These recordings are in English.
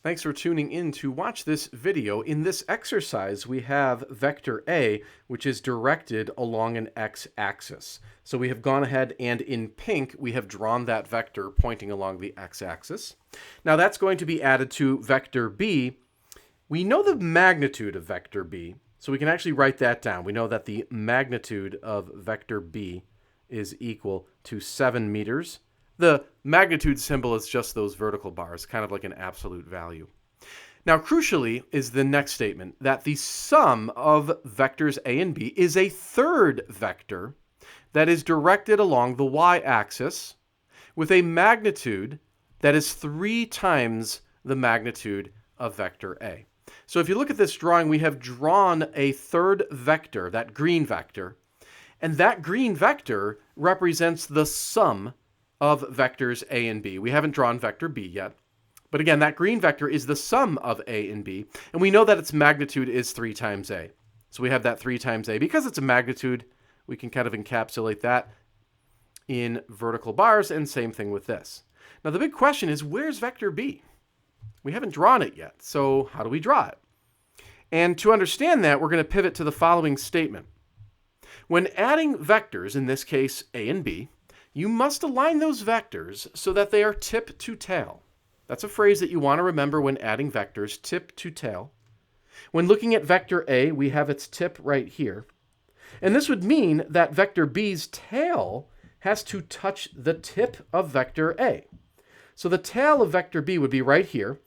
Thanks for tuning in to watch this video. In this exercise, we have vector A, which is directed along an x-axis. So we have gone ahead and in pink, we have drawn that vector pointing along the x-axis. Now that's going to be added to vector B. We know the magnitude of vector B, so we can actually write that down. We know that the magnitude of vector B is equal to 7 meters. The magnitude symbol is just those vertical bars, kind of like an absolute value. Now, crucially is the next statement, that the sum of vectors A and B is a third vector that is directed along the y-axis with a magnitude that is 3 times the magnitude of vector A. So if you look at this drawing, we have drawn a third vector, that green vector, and that green vector represents the sum of vectors A and B. We haven't drawn vector B yet. But again, that green vector is the sum of A and B, and we know that its magnitude is 3 times A. So we have that 3 times A. Because it's a magnitude, we can kind of encapsulate that in vertical bars, and same thing with this. Now the big question is, where's vector B? We haven't drawn it yet, so how do we draw it? And to understand that, we're going to pivot to the following statement. When adding vectors, in this case A and B, you must align those vectors so that they are tip to tail. That's a phrase that you want to remember when adding vectors, tip to tail. When looking at vector A, we have its tip right here. And this would mean that vector B's tail has to touch the tip of vector A. So the tail of vector B would be right here.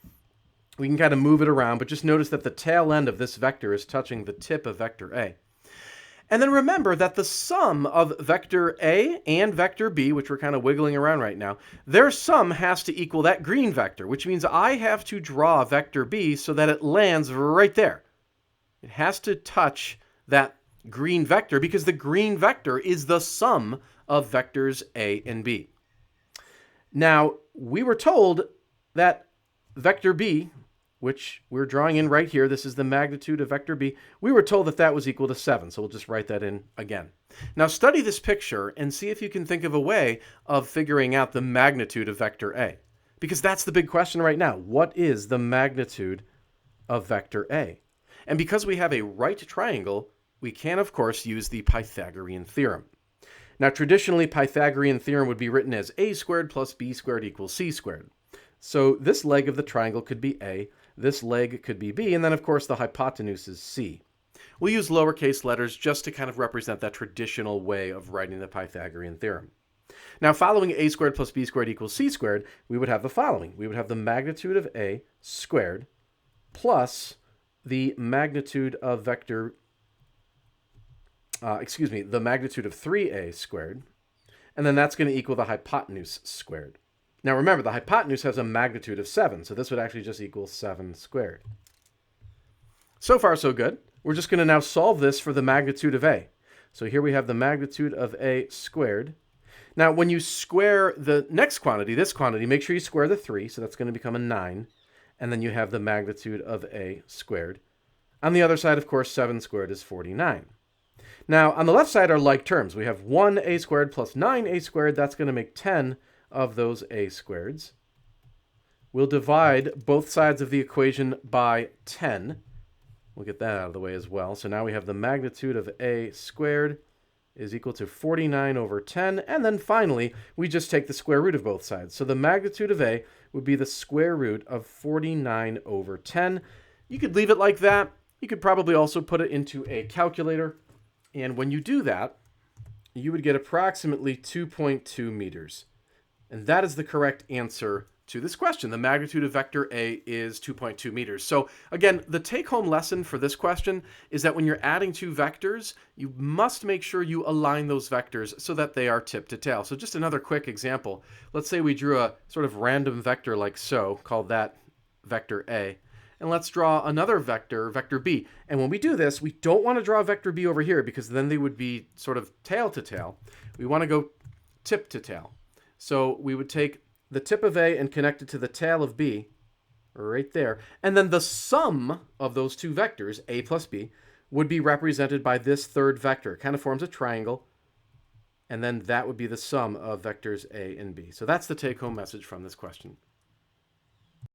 We can kind of move it around, but just notice that the tail end of this vector is touching the tip of vector A. And then remember that the sum of vector A and vector B, which we're kind of wiggling around right now, their sum has to equal that green vector, which means I have to draw vector B so that it lands right there. It has to touch that green vector because the green vector is the sum of vectors A and B. Now, we were told that vector B, which we're drawing in right here, this is the magnitude of vector B, we were told that that was equal to 7, so we'll just write that in again. Now study this picture and see if you can think of a way of figuring out the magnitude of vector A, because that's the big question right now. What is the magnitude of vector A? And because we have a right triangle, we can, of course, use the Pythagorean theorem. Now traditionally, Pythagorean theorem would be written as a squared plus b squared equals c squared. So this leg of the triangle could be A, this leg could be B, and then of course the hypotenuse is C. We'll use lowercase letters just to kind of represent that traditional way of writing the Pythagorean theorem. Now following a squared plus b squared equals c squared, we would have the following. We would have the magnitude of A squared plus the magnitude of the magnitude of 3a squared, and then that's going to equal the hypotenuse squared. Now remember, the hypotenuse has a magnitude of 7, so this would actually just equal 7 squared. So far, so good. We're just going to now solve this for the magnitude of A. So here we have the magnitude of A squared. Now, when you square the next quantity, this quantity, make sure you square the 3, so that's going to become a 9. And then you have the magnitude of A squared. On the other side, of course, 7 squared is 49. Now, on the left side are like terms. We have 1a squared plus 9a squared. That's going to make 10 of those a squareds. We'll divide both sides of the equation by 10. We'll get that out of the way as well. So now we have the magnitude of a squared is equal to 49 over 10. And then finally, we just take the square root of both sides. So the magnitude of a would be the square root of 49 over 10. You could leave it like that. You could probably also put it into a calculator. And when you do that, you would get approximately 2.2 meters. And that is the correct answer to this question. The magnitude of vector A is 2.2 meters. So again, the take-home lesson for this question is that when you're adding two vectors, you must make sure you align those vectors so that they are tip to tail. So just another quick example. Let's say we drew a sort of random vector like so, called that vector A. And let's draw another vector, vector B. And when we do this, we don't want to draw vector B over here because then they would be sort of tail to tail. We want to go tip to tail. So we would take the tip of A and connect it to the tail of B, right there. And then the sum of those two vectors, A plus B, would be represented by this third vector. It kind of forms a triangle. And then that would be the sum of vectors A and B. So that's the take-home message from this question.